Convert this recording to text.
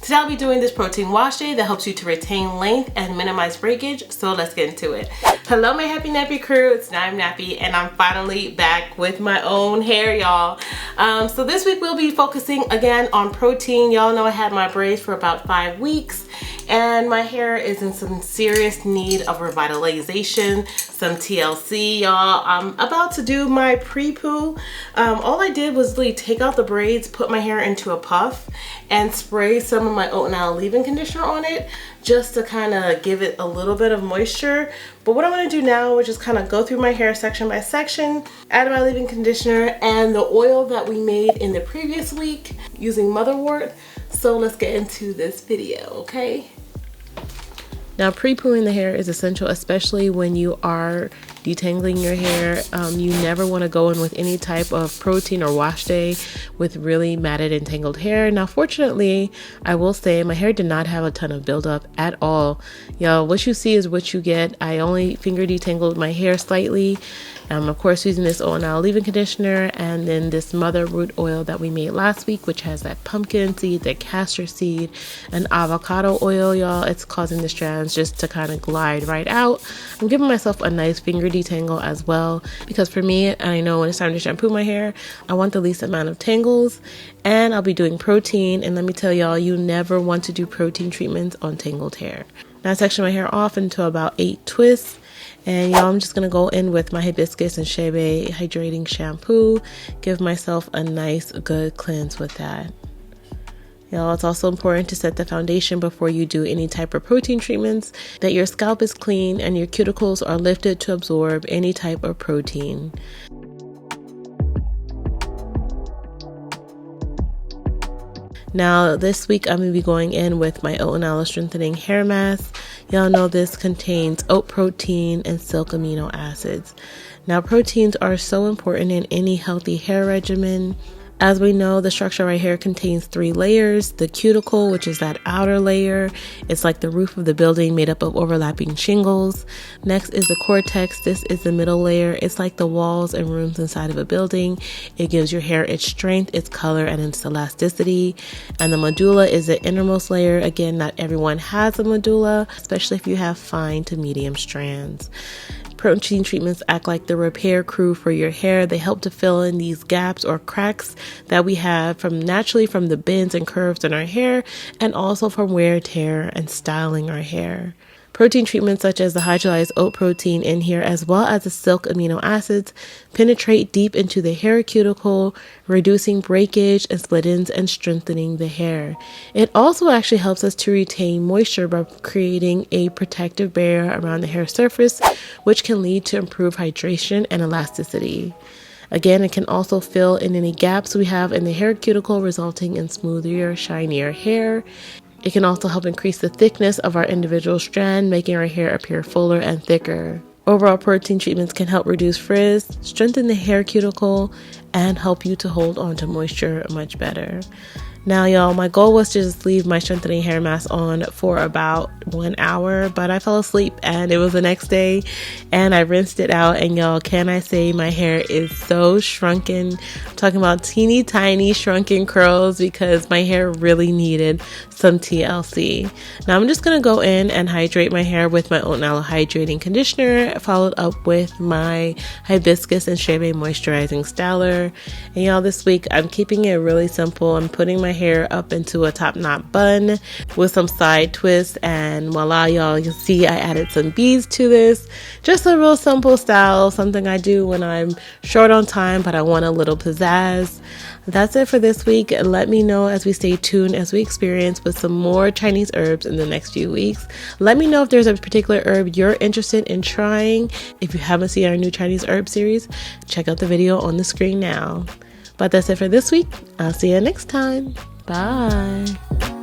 Today I'll be doing this protein wash day that helps you to retain length and minimize breakage, so let's get into it. Hello my happy nappy crew, it's NowIamNappy and I'm finally back with my own hair, y'all. So this week we'll be focusing again on protein. Y'all know I had my braids for about 5 weeks and my hair is in some serious need of revitalization, some TLC, y'all. I'm about to do my Prepoo. All I did was really take out the braids, put my hair into a puff and spray some of my oat and aloe leave-in conditioner on it just to kind of give it a little bit of moisture. But what I'm going to do now is just kind of go through my hair section by section, add my leave-in conditioner and the oil that we made in the previous week using Motherwort. So let's get into this video, okay? Now, pre-pooing the hair is essential, especially when you are detangling your hair. You never want to go in with any type of protein or wash day with really matted and tangled hair. Now, fortunately, I will say my hair did not have a ton of buildup at all. Y'all, what you see is what you get. I only finger detangled my hair slightly. Of course, using this oat and aloe leave-in conditioner and then this mother root oil that we made last week, which has that pumpkin seed, that castor seed, and avocado oil, y'all. It's causing the strands just to kind of glide right out. I'm giving myself a nice finger detangle as well, because for me, I know when it's time to shampoo my hair, I want the least amount of tangles. And I'll be doing protein, and let me tell y'all, you never want to do protein treatments on tangled hair. Now I section my hair off into about 8 twists. And y'all, I'm just going to go in with my Hibiscus and Chebe Hydrating Shampoo. Give myself a nice, good cleanse with that. Y'all, it's also important to set the foundation before you do any type of protein treatments, that your scalp is clean and your cuticles are lifted to absorb any type of protein. Now, this week I'm going to be going in with my oat and aloe strengthening hair mask. Y'all know this contains oat protein and silk amino acids. Now, proteins are so important in any healthy hair regimen. As we know, the structure of our hair contains 3 layers. The cuticle, which is that outer layer. It's like the roof of the building made up of overlapping shingles. Next is the cortex. This is the middle layer. It's like the walls and rooms inside of a building. It gives your hair its strength, its color, and its elasticity. And the medulla is the innermost layer. Again, not everyone has a medulla, especially if you have fine to medium strands. Protein treatments act like the repair crew for your hair. They help to fill in these gaps or cracks that we have naturally from the bends and curves in our hair, and also from wear, tear, and styling our hair. Protein treatments such as the hydrolyzed oat protein in here, as well as the silk amino acids, penetrate deep into the hair cuticle, reducing breakage and split ends and strengthening the hair. It also actually helps us to retain moisture by creating a protective barrier around the hair surface, which can lead to improved hydration and elasticity. Again, it can also fill in any gaps we have in the hair cuticle, resulting in smoother, shinier hair. It can also help increase the thickness of our individual strand, making our hair appear fuller and thicker. Overall, protein treatments can help reduce frizz, strengthen the hair cuticle, and help you to hold on to moisture much better. Now, y'all, my goal was to just leave my strengthening hair mask on for about 1 hour, but I fell asleep and it was the next day and I rinsed it out. And y'all, can I say my hair is so shrunken? I'm talking about teeny tiny shrunken curls because my hair really needed some TLC. Now I'm just going to go in and hydrate my hair with my oat and aloe hydrating conditioner, followed up with my Hibiscus and Chebe moisturizing styler. And y'all, this week I'm keeping it really simple. I'm putting my hair up into a top knot bun with some side twists, and voila, y'all, you'll see I added some beads to this. Just a real simple style, something I do when I'm short on time but I want a little pizzazz. That's it for this week. Let me know as we stay tuned as we experience with some more Chinese herbs in the next few weeks. Let me know if there's a particular herb you're interested in trying. If you haven't seen our new Chinese herb series, check out the video on the screen now. But that's it for this week. I'll see you next time. Bye.